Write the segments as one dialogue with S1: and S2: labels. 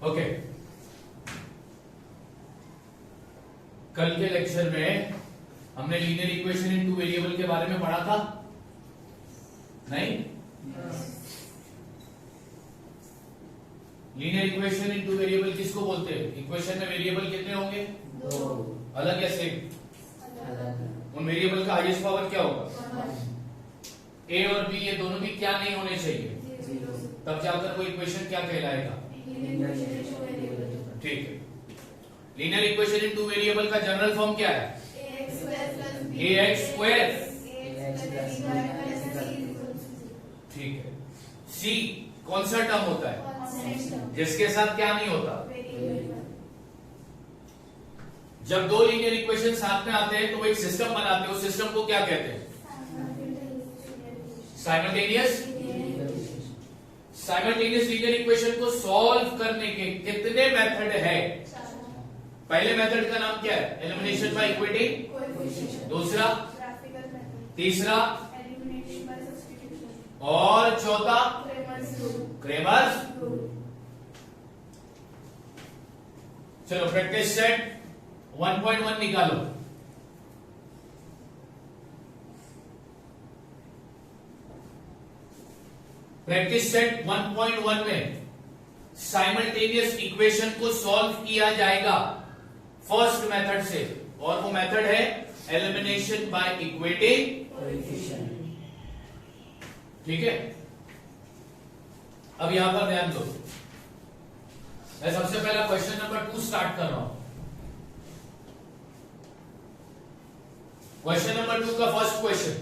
S1: Okay, कल के lecture में हमने linear equation in two variable के बारे में पढ़ा था, नहीं? Linear equation in two variable किसको बोलते हैं? इक्वेशन में वेरिएबल कितने होंगे?
S2: दो।
S1: अलग या सेम? उन वेरिएबल का हाईएस्ट पावर क्या होगा? ए और बी, ये दोनों भी क्या नहीं होने चाहिए, तब जाकर वो इक्वेशन क्या कहलाएगा? ठीक है। Linear equation in two variable का जनरल फॉर्म क्या है? ax square. ठीक है। सी कौन सा टर्म होता है जिसके साथ क्या नहीं होता? जब दो लीनियर इक्वेशन साथ में आते हैं तो वो एक सिस्टम बनाते हैं, उस सिस्टम को क्या कहते हैं? साइमल्टेनियस। साइमल्टेनियस लीनियर इक्वेशन को सॉल्व करने के कितने मेथड है? पहले मेथड का नाम क्या है? Elimination by equating. दूसरा, तीसरा और चौथा क्रेमर्स। चलो प्रैक्टिस सेट 1.1 निकालो। प्रैक्टिस सेट 1.1 में साइमल्टेनियस इक्वेशन को सॉल्व किया जाएगा फर्स्ट मेथड से, और वो मेथड है एलिमिनेशन बाय इक्वेटिंग कोएफिशिएंट। ठीक है। अब यहां पर ध्यान दो, मैं सबसे पहला क्वेश्चन नंबर 2 स्टार्ट कर रहा हूं। क्वेश्चन नंबर 2 का फर्स्ट क्वेश्चन,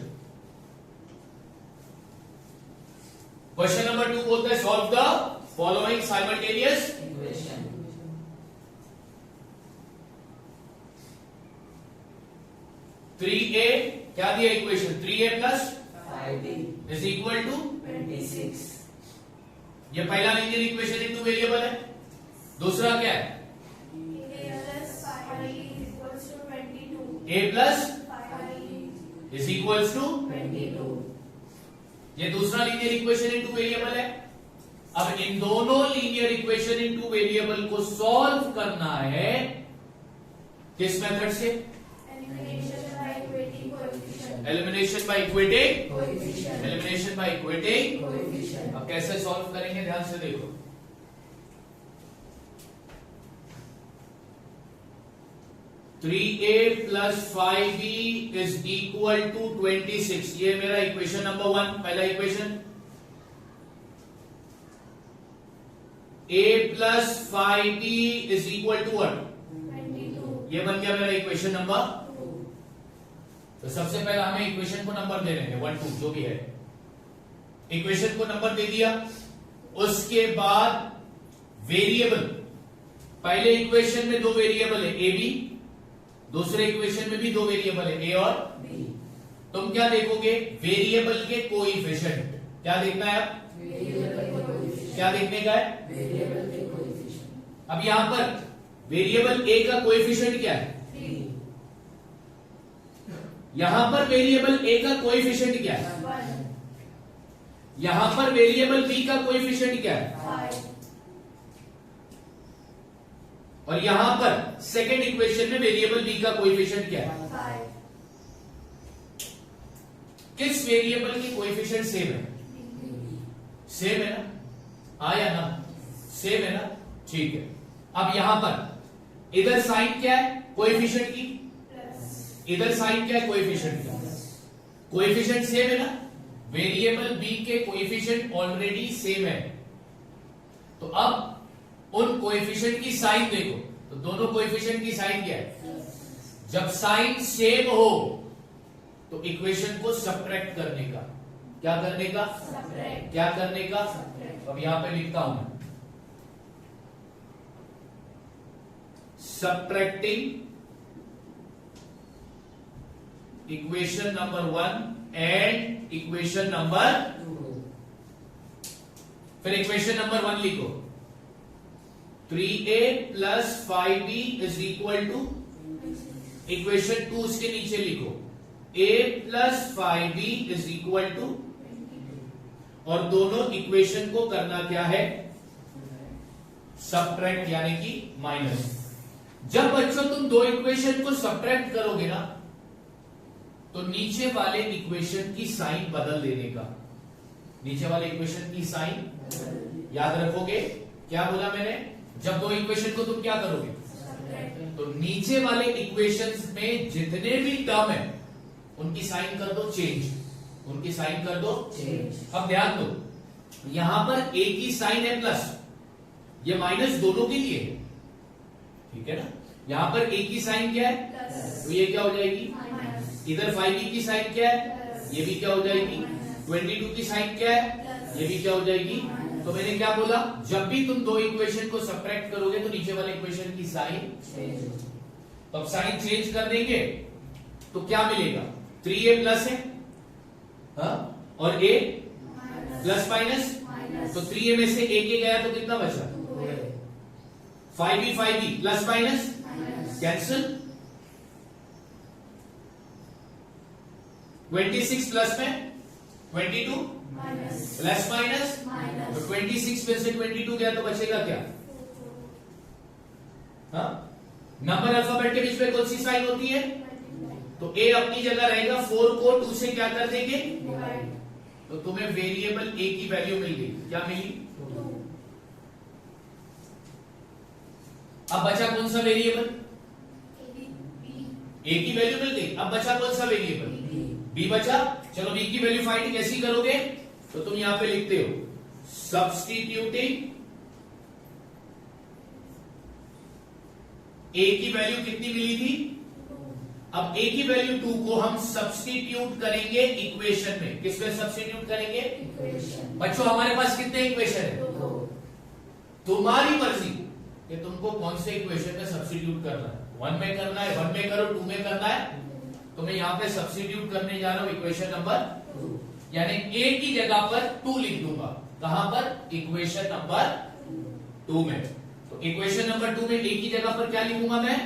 S1: क्वेश्चन नंबर 2 बोलता है solve the following simultaneous equation. Three a क्या दिया equation? 3a plus
S2: 5b
S1: is equal to
S2: 26।
S1: ये पहला linear equation in two variable है। दूसरा क्या है? a plus is equals to
S2: 22।
S1: ये दूसरा linear equation in two variable है। अब इन दोनों linear equation in two variable को सॉल्व करना है किस मेथड से? Elimination by equating
S2: coefficient.
S1: Elimination by equating.
S2: Coefficient.
S1: अब कैसे सॉल्व करेंगे ध्यान से देखो। Three A plus 5b is equal to 26। ये मेरा इक्वेशन नंबर 1, पहला equation. a plus 5b is equal to 1, ये बन गया मेरा इक्वेशन नंबर। तो सबसे पहले हमें इक्वेशन को नंबर दे रहे हैं 1 2 जो भी है, इक्वेशन को नंबर दे दिया। उसके बाद वेरिएबल, पहले इक्वेशन में दो वेरिएबल है ए बी, दूसरे इक्वेशन में भी दो वेरिएबल है ए और
S2: b।
S1: तुम क्या देखोगे? वेरिएबल के कोएफिशिएंट। क्या देखना है? अब
S2: वेरिएबल के कोएफिशिएंट।
S1: क्या देखने का है?
S2: वेरिएबल के कोएफिशिएंट।
S1: अब यहां पर वेरिएबल ए का कोएफिशिएंट क्या है?
S2: 3।
S1: यहां पर वेरिएबल ए का कोएफिशिएंट क्या है?
S2: 1।
S1: यहां पर वेरिएबल बी का कोएफिशिएंट क्या है?
S2: 5।
S1: और यहां पर सेकेंड इक्वेशन में वेरिएबल बी का कोएफिशिएंट क्या है?
S2: 5।
S1: किस वेरिएबल की कोएफिशिएंट सेम है? सेम है ना? आया ना? सेम है ना? ठीक है। अब यहां पर इधर साइन क्या है कोएफिशिएंट की? इधर साइन क्या है कोएफिशिएंट का? कोएफिशिएंट सेम है ना? वेरिएबल बी के कोएफिशिएंट ऑलरेडी सेम है। तो अब उन कोएफिशिएंट की साइन देखो, तो दोनों कोएफिशिएंट की साइन क्या है? जब साइन सेम हो तो इक्वेशन को सब्ट्रैक्ट करने का, क्या करने का?
S2: सब्ट्रैक्ट।
S1: क्या करने का?
S2: सब्ट्रैक्ट।
S1: अब यहां पे लिखता हूं मैं, subtracting equation number 1 and equation number
S2: 2।
S1: फिर इक्वेशन नंबर 1 लिखो, 3a plus 5b is equal to, equation 2 उसके नीचे लिखो, a plus 5b is equal to, और दोनों इक्वेशन को करना क्या है? सब्ट्रैक्ट यानी कि माइनस। जब बच्चों तुम दो इक्वेशन को सब्ट्रैक्ट करोगे ना, तो नीचे वाले इक्वेशन की साइन बदल देने का, नीचे वाले इक्वेशन की साइन याद रखोगे। क्या बोला मैंने? जब दो इक्वेशन को तुम क्या करोगे, तो नीचे वाले इक्वेशंस में जितने भी टर्म है उनकी साइन कर दो चेंज, उनकी साइन कर दो चेंज। अब ध्यान दो, यहां पर a की साइन है प्लस, ये माइनस दोनों के लिए है, ठीक है ना। यहां पर a की साइन क्या है, तो ये क्या हो जाएगी, इधर 5b की साइन क्या है, ये भी क्या हो जाएगी, 22 की साइन क्या है, ये भी क्या हो जाएगी। तो मैंने क्या बोला, जब भी तुम दो इक्वेशन को सब्ट्रैक्ट करोगे तो नीचे वाले इक्वेशन की साइन चेंज, तो अब साइन चेंज कर देंगे तो क्या मिलेगा, 3a प्लस है, हाँ? और a प्लस माइनस, तो 3a में से a के गया तो कितना बचा, 5b plus minus cancel, 26 plus में 22 प्लस माइनस, तो 26 में से 22 गया तो बचेगा क्या, हाँ? नंबर अल्फाबेट के बीच में कौन सी साइन होती है, तो a अपनी जगह रहेगा, 4 को 2 से क्या कर देंगे, तो तुम्हें वेरिएबल a की वैल्यू मिल गई, क्या मिली, अब बचा कौन सा वेरिएबल, a की वैल्यू मिल गई, अब बचा कौन सा वेरिएबल, b बचा। चलो b की वैल्यू फाइंड कैसी करोगे, तो तुम यहां पे लिखते हो सब्स्टिट्यूटिंग a की वैल्यू कितनी मिली थी, अब a की वैल्यू 2 को हम सब्स्टिट्यूट करेंगे इक्वेशन में, किसमें सब्स्टिट्यूट करेंगे, बच्चों हमारे पास कितने इक्वेशन है, तुम्हारी मर्जी कि तुमको कौन से इक्वेशन में सब्स्टिट्यूट करना है, 1 में करना है, 1 में करो, 2 में करना है, तो मैं यहां पे सब्स्टिट्यूट करने जा रहा हूं इक्वेशन नंबर 2, यानी a की जगह पर 2 लिख दूंगा, कहां पर, इक्वेशन नंबर 2 में। तो इक्वेशन नंबर 2 में a की जगह पर क्या लिखूंगा मैं,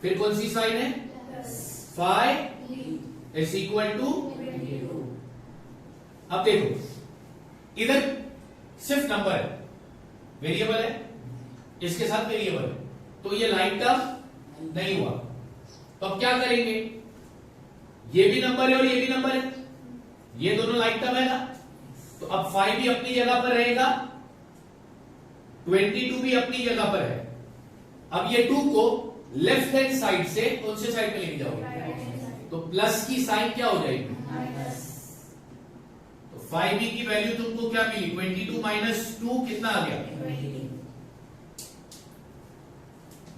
S1: फिर कौन सी साइन है, 5 इज इक्वल टू, अब देखो इधर सिर्फ नंबर है, वेरिएबल है, इसके साथ वेरिएबल है, तो ये लाइन टर्म नहीं हुआ, तो अब क्या करेंगे, ये भी नंबर है और ये भी नंबर है, ये दोनों लाइन टर्म है ना, तो अब 5 भी अपनी जगह पर रहेगा, 22 भी अपनी जगह पर है। अब ये 2 को लेफ्ट हैंड साइड से कौन से साइड में लेके जाओगे, तो प्लस की साइन क्या हो जाएगी, तो 5b की वैल्यू तुमको क्या मिली, 22 माइनस 2 कितना आ गया,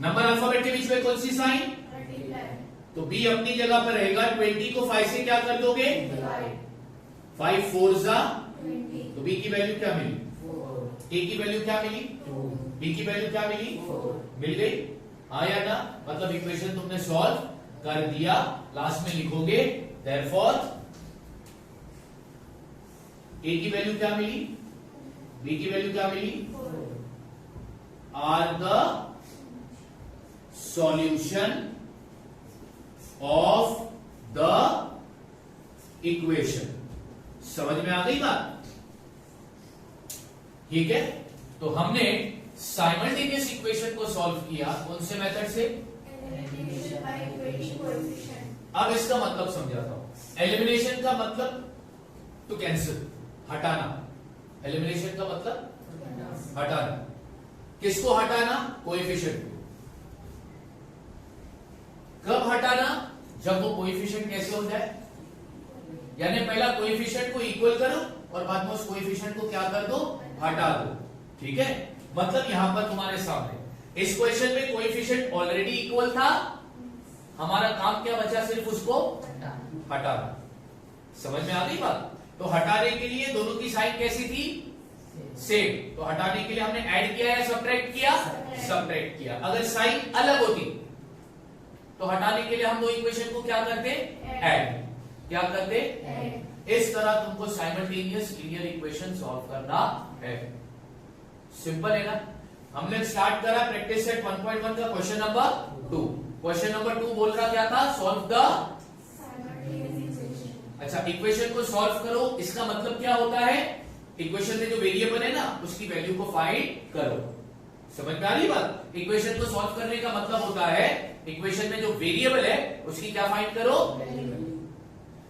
S1: नंबर अल्फाबेट के बीच में कौन सी साइन, तो b अपनी जगह पर रहेगा, 20 को 5 से क्या कर दोगे, 5 4 जा, तो b की वैल्यू क्या मिली, a की वैल्यू क्या मिली, b की वैल्यू क्या मिली, मिल गई, आया ना, मतलब इक्वेशन तुमने सॉल्व कर दिया। लास्ट में लिखोगे देयरफॉर a की वैल्यू क्या मिली, b की वैल्यू क्या मिली, are the solution of the equation. समझ में आ गई बात, ठीक है। तो हमने साइमल्टेनियस इक्वेशन को सॉल्व किया, कौन से मेथड से, अब इसका मतलब समझाता हूं। एलिमिनेशन का मतलब टू कैंसिल, हटाना, एलिमिनेशन का मतलब हटाना, किसको हटाना, कोएफिशिएंट को। कब हटाना, जब वो कोएफिशिएंट कैसे हो जाए, यानी पहला कोएफिशिएंट को इक्वल करो और बाद में उस कोएफिशिएंट को क्या कर दो, हटा दो, ठीक है। मतलब यहां पर तुम्हारे सामने इस क्वेश्चन में कोएफिशिएंट ऑलरेडी इक्वल था, हमारा काम क्या बचा, सिर्फ उसको हटाना। समझ में आ गई बात। तो हटाने के लिए दोनों की साइन कैसी थी, सेम, तो हटाने के लिए हमने ऐड किया या सब्ट्रैक्ट किया, सब्ट्रैक्ट किया। अगर साइन अलग होती तो हटाने के लिए हम दो इक्वेशन को क्या करते, ऐड, क्या करते, इस तरह तुमको साइमल्टेनियस लीनियर इक्वेशन सॉल्व करना है। सिंपल है ना। हमने स्टार्ट करा प्रैक्टिस सेट 1.1 का क्वेश्चन नंबर 2। क्वेश्चन नंबर 2 बोल रहा क्या था, सॉल्व द, अच्छा इक्वेशन को सॉल्व करो, इसका मतलब क्या होता है, इक्वेशन में जो वेरिएबल है ना उसकी वैल्यू को फाइंड करो। समझ में आ रही बात? इक्वेशन को सॉल्व करने का मतलब होता है इक्वेशन में जो वेरिएबल है उसकी क्या फाइंड करो।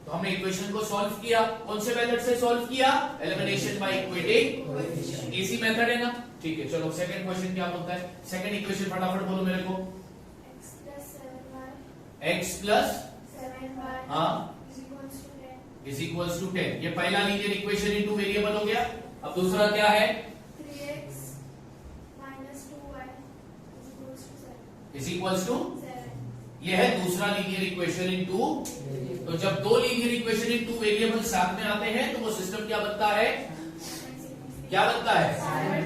S1: तो हमने इक्वेशन को सॉल्व किया, कौन से मेथड से सॉल्व किया? Elimination by equating. Easy method है ना? ठीक है, चलो सेकंड क्वेश्चन क्या बोलता है? सेकंड इक्वेशन फटाफट बोलो मेरे को। x प्लस
S3: 7y
S1: हाँ
S3: is equals to 10.
S1: Is equals to 10। ये पहला लीनियर इक्वेशन इनटू वेरिएबल हो गया। अब दूसरा क्या है?
S3: 3x minus 2y is equals to 7.
S1: Is equals to
S3: 7.
S1: ये है दूसरा लीनियर इक्वेशन इनटू। तो जब दो लीनियर इक्वेशन इनटू वेरिएबल साथ में आते हैं तो वो सिस्टम क्या बनता है? क्या बनता है?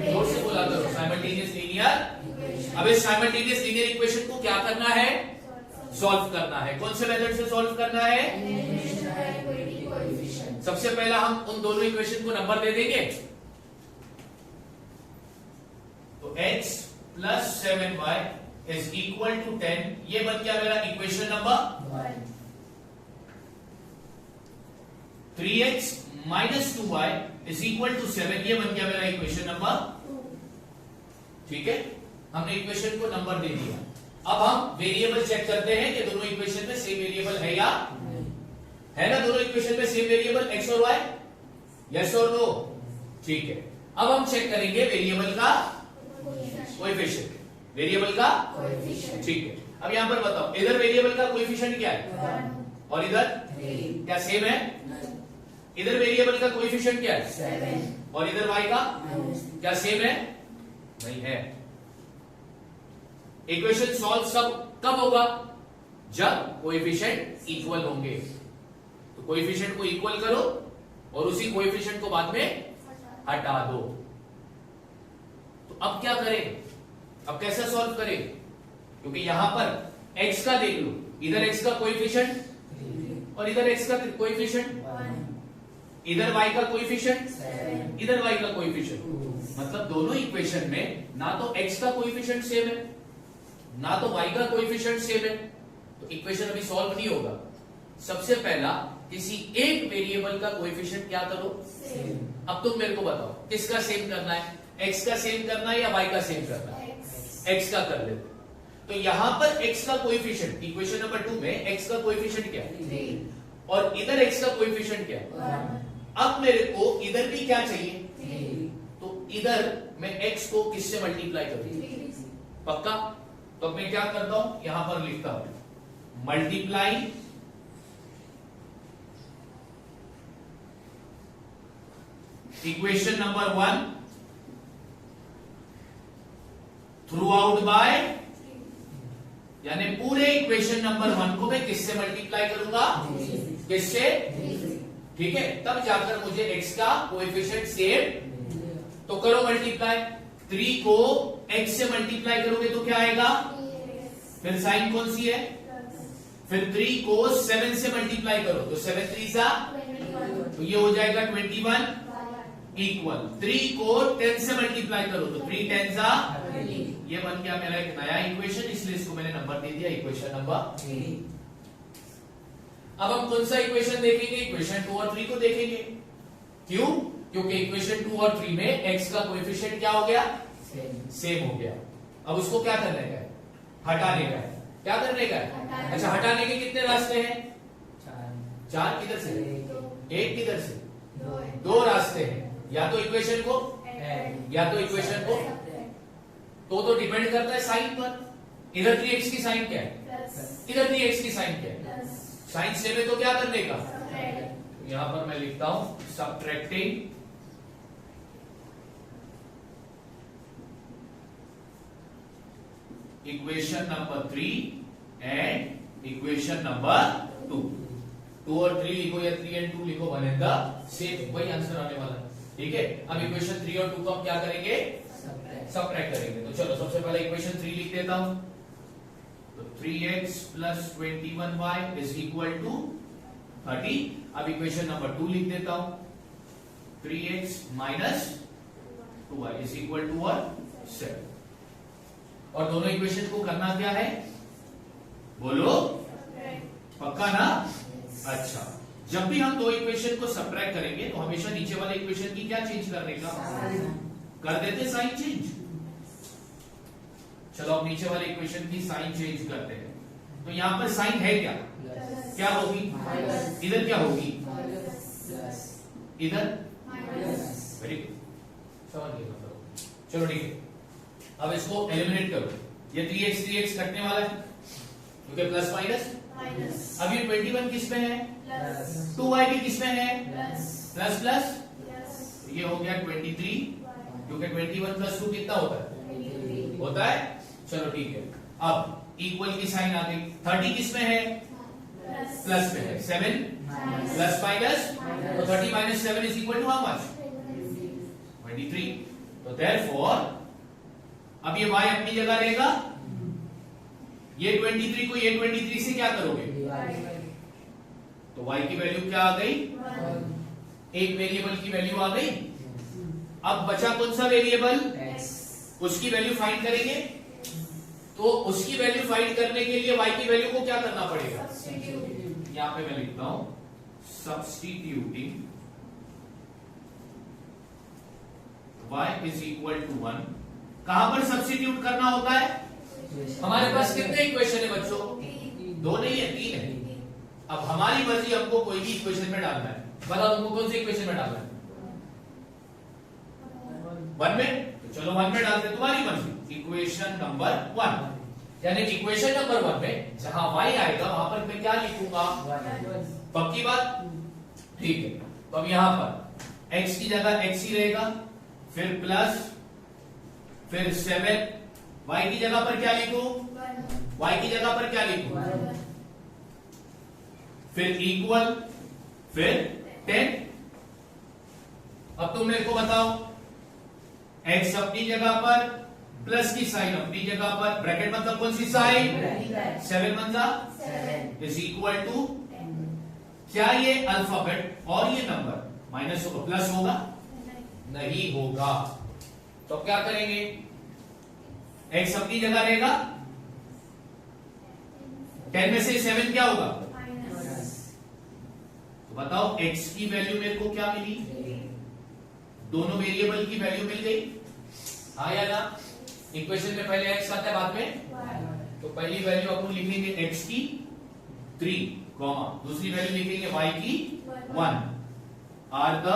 S1: जोर से बोला करो, साइमल्टेनियस लीनियर। अब इस साइमल्टेनियस लीनियर इक्वेशन को क्या करना है? सॉल्व करना है। कौन से मेथड से सॉल्व करना है?
S3: Elimination by equating coefficient.
S1: सबसे पहला हम उन दोनों इक्वेशन को नंबर दे देंगे। तो x plus 7y is equal to 10, ये बन गया मेरा equation number
S3: 1.
S1: 3x minus 2y is equal to 7, ये बन गया मेरा इक्वेशन नंबर
S3: 2.
S1: ठीक है, हमने इक्वेशन को नंबर दे दिया। अब हम वेरिएबल चेक करते हैं कि दोनों इक्वेशन में सेम वेरिएबल है या है ना? दोनों इक्वेशन में सेम वेरिएबल x और y, यस और नो? ठीक है, अब हम चेक करेंगे वेरिएबल का कोएफिशिएंट। वेरिएबल का
S3: Coefficient.
S1: ठीक है, अब यहां पर बताओ इधर वेरिएबल का कोएफिशिएंट क्या है
S3: 1.
S1: और इधर
S3: 3.
S1: क्या सेम है? इधर वेरिएबल का कोएफिशिएंट क्या है
S3: 7.
S1: और इधर y का क्या सेम है? नहीं है। इक्वेशन सॉल्व सब कब होगा? जब कोएफिशिएंट इक्वल होंगे। तो कोएफिशिएंट को इक्वल करो और उसी कोएफिशिएंट को बाद में हटा दो। तो अब क्या करें? अब कैसे सॉल्व करें? क्योंकि यहां पर x का देख लो, इधर x का कोएफिशिएंट और इधर x का कोएफिशिएंट,
S3: 1.
S1: इधर y का कोएफिशिएंट,
S3: 7.
S1: इधर y का कोएफिशिएंट। मतलब दोनों इक्वेशन में ना तो x का कोएफिशिएंट सेम है ना तो y का कोएफिशिएंट सेम है, तो इक्वेशन अभी सॉल्व नहीं होगा। सबसे पहला किसी एक वेरिएबल का कोएफिशिएंट क्या करो?
S3: Same.
S1: अब तुम मेरे को बताओ किसका सेम करना है? x का सेम करना है या y का सेम करना है?
S3: X.
S1: x का कर लेते। तो यहां पर x का कोएफिशिएंट इक्वेशन नंबर 2 में x का कोएफिशिएंट क्या है
S3: 3.
S1: और इधर x का कोएफिशिएंट क्या है?
S3: 1.
S1: अब मेरे को इधर भी क्या चाहिए?
S3: 3.
S1: तो इधर मैं x को किससे मल्टीप्लाई करूं?
S3: 3.
S1: पक्का? तो अब मैं क्या करता हूं, यहां पर लिखता हूं multiply equation number 1 through out by, यानी पूरे इक्वेशन नंबर 1 को मैं किससे मल्टीप्लाई करूंगा? किससे? ठीक है, तब जाकर मुझे x का कोएफिशिएंट सेम। तो करो मल्टीप्लाई। 3 को x से मल्टीप्लाई करोगे तो क्या आएगा? फिर साइन कौन सी है? फिर 3 को 7 से मल्टीप्लाई करो तो 7 3 सा,
S3: 21.
S1: तो ये हो जाएगा 21 इक्वल 3 को 10 से मल्टीप्लाई करो तो 3 10 सा, ये बन गया मेरा एक नया इक्वेशन, इसलिए इसको मैंने नंबर दे दिया इक्वेशन नंबर 3। अब हम कौन सा इक्वेशन देखेंगे? इक्वेशन 2 और 3 को देखेंगे। क्यों? क्योंकि इक्वेशन 2 और 3 में x का कोएफिशिएंट क्या हो गया? सेम हो गया। अब उसको क्या करने का है? हटाने का है। क्या करने का है?
S3: हटाने।
S1: अच्छा, हटाने के कितने रास्ते हैं? 4 किधर से? 1 किधर से? 2 रास्ते हैं, या तो इक्वेशन को या तो इक्वेशन को, तो डिपेंड करता है साइन पर। इधर 3x की साइन क्या है? इधर 3x की साइन क्या है? साइन सेम है तो क्या करने का? यहां पर मैं लिखता हूं subtracting equation number 3 and equation number 2। 2 और 3 लिखो या 3 एंड 2 लिखो, वन एंड द सेम, वही आंसर आने वाला है। ठीक है, अब इक्वेशन 3 और 2 को हम क्या करेंगे? सबट्रैक्ट करेंगे। तो चलो सबसे पहले इक्वेशन 3 लिख देता हूं। तो 3x plus 21y is equal to 30। अब इक्वेशन नंबर 2 लिख देता हूं। 3x minus 2y is equal to 7। और दोनों इक्वेशन को करना क्या है? बोलो, पक्का ना? अच्छा, जब भी हम दो इक्वेशन को सबट्रैक्ट करेंगे तो हमेशा नीचे वाले इक्वेशन की क्या चेंज करने का? कर देते साइन चेंज। चलो अब नीचे वाले इक्वेशन की साइन चेंज करते हैं। तो यहाँ पर साइन है क्या,
S2: प्लस
S1: क्या होगी,
S2: माइनस
S1: इधर क्या होगी,
S2: प्लस
S1: इधर,
S2: माइनस
S1: वेरी गुड, समझ गए मतलब। चलो ठीक है, अब इसको एलिमिनेट करो। ये 3x कटने वाला है क्योंकि प्लस माइनस। अब ये 21 किस में है, 2y भी किस में है, प्लस प्लस, ये हो गया 23 क्योंकि 21 प्लस 2 कितना होता है, होता है। चलो ठीक है, अब इक्वल की साइन आ गई। 30 किस में है, प्लस में है। 7 प्लस माइनस, तो 30 minus 7 is equal to how much, 23। तो देयरफॉर अब ये y अपनी जगह रहेगा, ये 23 को ये 23 से क्या करोगे, तो y की वैल्यू क्या आ गई, एक वेरिएबल की वैल्यू आ गई। अब बचा कौन सा वेरिएबल, उसकी वैल्यू फाइंड करेंगे। तो उसकी वैल्यू फाइंड करने के लिए y की वैल्यू को क्या करना पड़ेगा, यहां पे मैं लिखता हूं substituting y is equal to 1। कहां पर सब्स्टिट्यूट करना होता है, हमारे पास कितने इक्वेशन है बच्चों, 2 नहीं है, 3 है। अब हमारी मर्जी, हमको कोई भी इक्वेशन में डालना है। बताओ तुमको कौन सी इक्वेशन में डालना है, 1 में, तो चलो 1 में डालते, तुम्हारी मर्जी। इक्वेशन नंबर 1, यानी इक्वेशन नंबर 1 में जहां y आएगा वहां पर मैं क्या लिखूंगा, पक्की बात, ठीक है। तो अब यहां पर x की जगह x ही रहेगा, फिर प्लस, फिर 7, y की जगह पर क्या लिखूं, y की जगह पर क्या लिखूं, फिर इक्वल, फिर 10। अब तुम मेरे को बताओ, x अपनी जगह पर, प्लस की साइन अपनी जगह पर, ब्रैकेट मतलब कौन सी साइन, 7 बनता इज इक्वल टू, क्या ये अल्फाबेट और ये नंबर माइनस होगा, प्लस होगा, नहीं होगा। तो अब क्या करेंगे, x अपनी जगह रहेगा, 10 में से 7 क्या होगा, तो बताओ x की वैल्यू मेरे को क्या मिली, दोनों वेरिएबल की वैल्यू मिल गई, हाँ या ना। इक्वेशन में पहले x आता है बाद में, तो पहली वैल्यू अपन लिखेंगे x की 3, दूसरी वैल्यू लिखेंगे y की 1, are the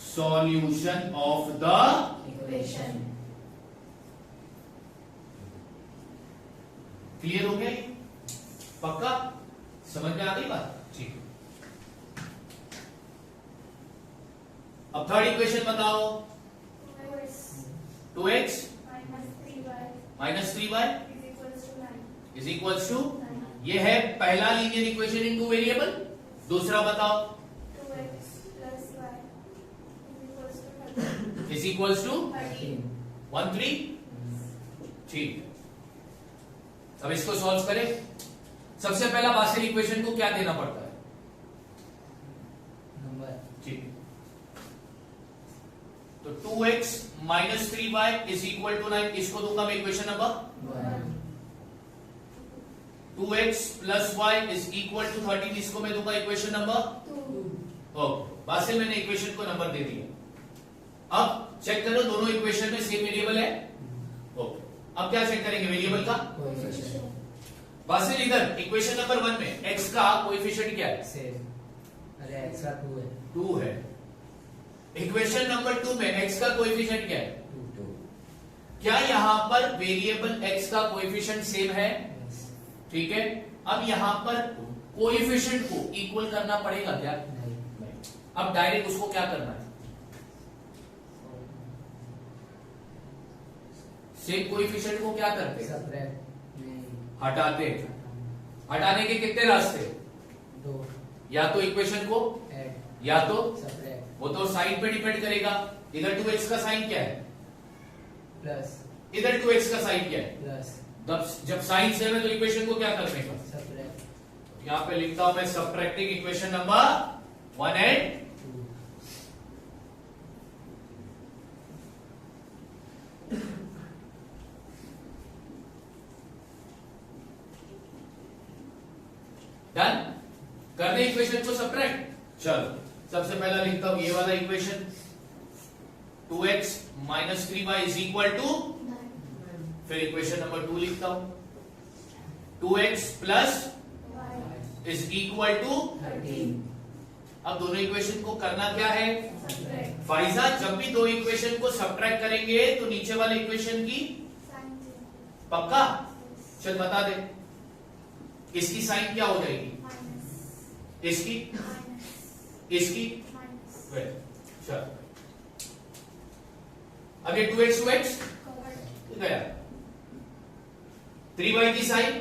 S1: solution of the
S3: equation.
S1: Clear हो गया, पक्का समझ में आ गई बात, ठीक। अब थर्ड इक्वेशन बताओ, 2x minus 3y is equals to, ये है पहला linear equation in two variable. दूसरा बताओ, इज इक्वल्स टू 1 3, ठीक। अब इसको सॉल्व करें। सबसे पहला बासिल इक्वेशन को क्या देना पड़ता है,
S2: नंबर,
S1: ठीक। तो 2x minus 3y is equal to 9, इसको दूंगा मैं equation number 2x plus y is equal to 13, इसको मैं दूंगा इक्वेशन नंबर, ओके। बासिल मैंने इक्वेशन को नंबर दे दिया। अब चेक करो दोनों इक्वेशन में सेम वेरिएबल है, ओके। अब क्या चेक करेंगे वेरिएबल का,
S2: कोएफिशिएंट
S1: बासिल इधर इक्वेशन नंबर 1 में x का कोएफिशिएंट क्या है,
S2: सेम, अरे x का 2 है,
S1: 2 है। इक्वेशन नंबर 2 में x का कोएफिशिएंट क्या है,
S2: 2,
S1: क्या यहां पर वेरिएबल x का कोएफिशिएंट सेम है, ठीक है। अब यहां पर कोएफिशिएंट को इक्वल करना पड़ेगा क्या,
S2: नहीं,
S1: अब डायरेक्ट उसको क्या करना है, सेम कोएफिशिएंट को क्या करते हैं,
S2: सब्ट्रैक्ट, नहीं,
S1: हटाते। हटाने के कितने रास्ते,
S2: 2,
S1: या तो इक्वेशन को,
S2: ऐड,
S1: या तो,
S2: सब्ट्रैक्ट,
S1: वो तो साइन पे डिपेंड करेगा। इधर 2x का साइन क्या है,
S2: प्लस,
S1: इधर 2x का साइन क्या है,
S2: प्लस,
S1: जब साइन सेम है तो इक्वेशन को क्या करने का,
S2: सब्ट्रैक्ट,
S1: यहां पे लिखता हूं मैं subtracting equation number 1 and
S2: 2,
S1: done. कर दे इक्वेशन को सबट्रैक्ट। चलो सबसे पहला लिखता हूं ये वाला equation, 2x minus 3y is equal to, फिर इक्वेशन नंबर 2 लिखता हूं, 2x plus is equal to.
S2: 13
S1: अब दोनों इक्वेशन को करना क्या है फाइजा, जब भी दो इक्वेशन को सब्ट्रैक्ट करेंगे तो नीचे वाले इक्वेशन की पक्का, चल बता दे इसकी साइन क्या हो जाएगी, इसकी इसकी चल। अब ये 2x गया, 3y की साइन,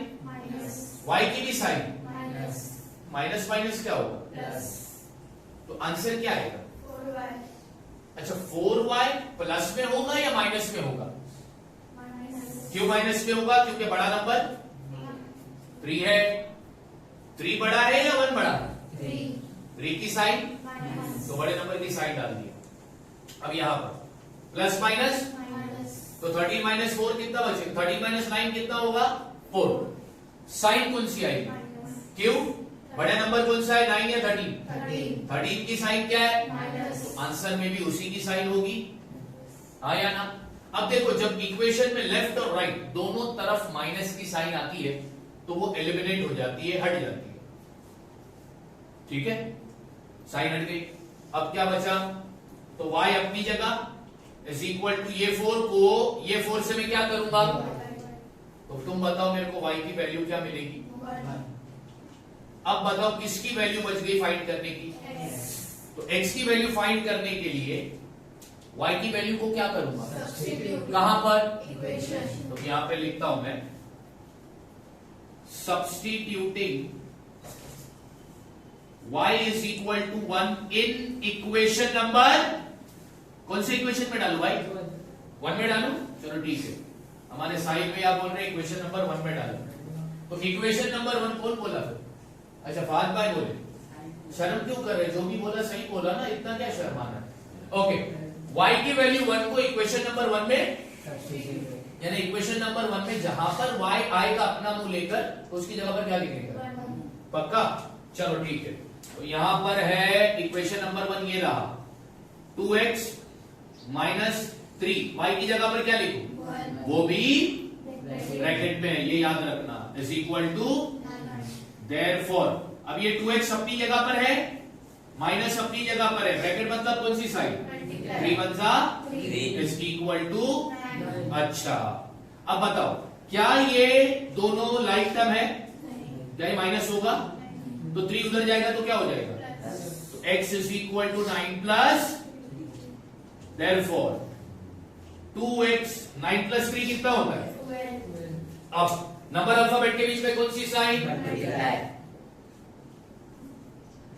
S1: y की भी साइन, माइनस माइनस क्या होगा, तो आंसर क्या आएगा। अच्छा 4y प्लस में होगा या माइनस में होगा, क्यों माइनस में होगा, क्योंकि बड़ा नंबर 3 है, 3 बड़ा है या 1 बड़ा है, 3 की साइन, तो बड़े नंबर की साइन डाल दिया। अब यहां पर प्लस माइनस, तो 13 माइनस 4 कितना बचेगा, 13 माइनस 9 कितना होगा 4, साइन कौन सी आएगी, क्यों, बड़ा नंबर कौन सा है 9 या 13, 13 की साइन क्या है, तो आंसर में भी उसी की साइन होगी, हाँ या ना। अब देखो जब इक्वेशन में लेफ्ट और राइट दोनों तरफ माइनस की साइन आती है तो वो एलिमिनेट हो जाती है, हट जाती है, ठीक है, साइन हट गई। अब क्या बचा, तो y अपनी जगह इज इक्वल टू ये 4 को ये 4 से मैं क्या करूंगा, तो तुम बताओ मेरे को y की वैल्यू क्या मिलेगी। अब बताओ किसकी वैल्यू बच गई फाइंड करने की, तो x की वैल्यू फाइंड करने के लिए y की वैल्यू को क्या करूंगा, कहां पर, तो यहां पे लिखता हूं मैं substituting y is equal to 1 in equation number, कौन से इक्वेशन में डालू भाई, 1 में डालू, चलो ठीक है, हमारे साइड में आप बोल रहे हैं इक्वेशन नंबर 1 में डालू, तो इक्वेशन नंबर 1 कौन बोला फिर, अच्छा फाद भाई बोले, शर्म क्यों कर रहे, जो भी बोला सही बोला ना, इतना क्या शर्माना है। ओके y की वैल्यू 1 को इक्वेशन नंबर 1 में, यानी इक्वेशन नंबर 1 में जहां पर y आएगा अपना मुंह लेकर, तो उसकी जगह पर क्या लिखेंगे, पक्का, चलो ठीक है। तो यहां पर है इक्वेशन नंबर 1 ये रहा, 2x माइनस 3, y की जगह पर क्या लिखूं, वो भी ब्रैकेट में है, ये याद रखना, इज इक्वल टू देयरफॉर, अब ये 2x अपनी जगह पर है, माइनस अपनी जगह पर है, ब्रैकेट मतलब कौन सी साइड, 3 1 जा इज इक्वल टू, अच्छा अब बताओ क्या ये दोनों लाइक टर्म है, क्या ये माइनस होगा, तो 3 उधर जाएगा तो क्या हो जाएगा, तो x is equal to 9 plus, therefore 2x 9 plus 3 कितना होता है, अब नंबर अल्फाबेट के बीच में कौन सी साइन,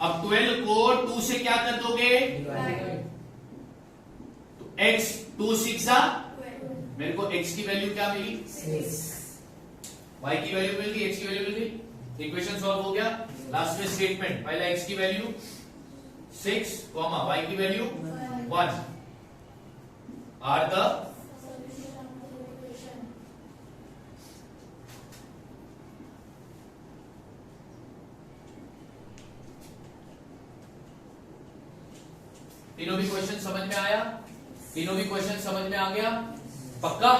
S1: अब 12 को 2 से क्या कर दोगे, तो x 2 6 मेरे को x की वैल्यू क्या मिली, y की वैल्यू मिल गई, x की वैल्यू मिल गई, इक्वेशन सॉल्व हो गया। लास्ट में स्टेटमेंट, पहला x की वैल्यू 6 कॉमा y की वैल्यू 1 आर द तीनों भी क्वेश्चन समझ में आया, तीनों भी क्वेश्चन समझ में आ गया, पक्का।